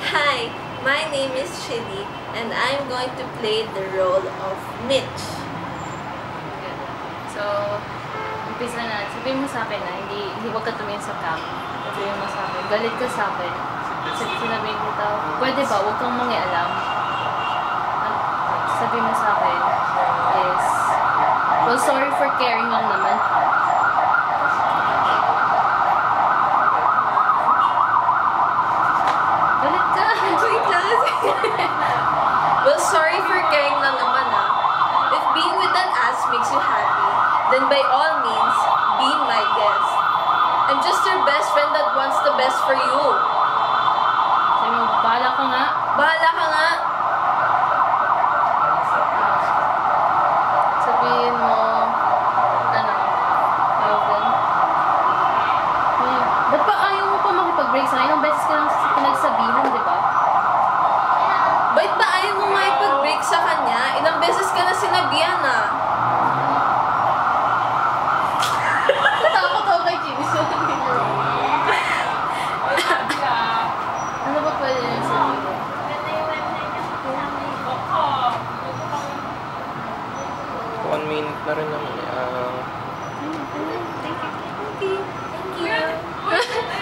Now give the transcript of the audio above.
Hi, my name is Chili and I'm going to play the role of Mitch. So, umpisa na. Sabihin mo sa akin na hindi wag ka tumingin sa cam. Sabihin mo sa akin, galit ka sa akin. Sinabihin kita, pwede ba, wag kang mangialam. Sabihin mo sa akin is, well, sorry for caring lang naman. Galit ka. Wait lang. Well, sorry for caring lang naman If being with that ass makes you happy, then by all means, be my guest. I'm just your best friend that wants the best for you. Sabi mo, bahala ka nga. Bahala ka nga. Sabihin mo, ba't pa ayaw mo pa makipag-break sa akin? Ilang beses ka lang pinagsabihan, di ba? Ba't ba ayaw mo makipag-break sa kanya? Ilang beses ka na sinabihan Natakot ako kay Jimmy. Ano ba pwede yung sabihin? One minute na rin naman. Thank you.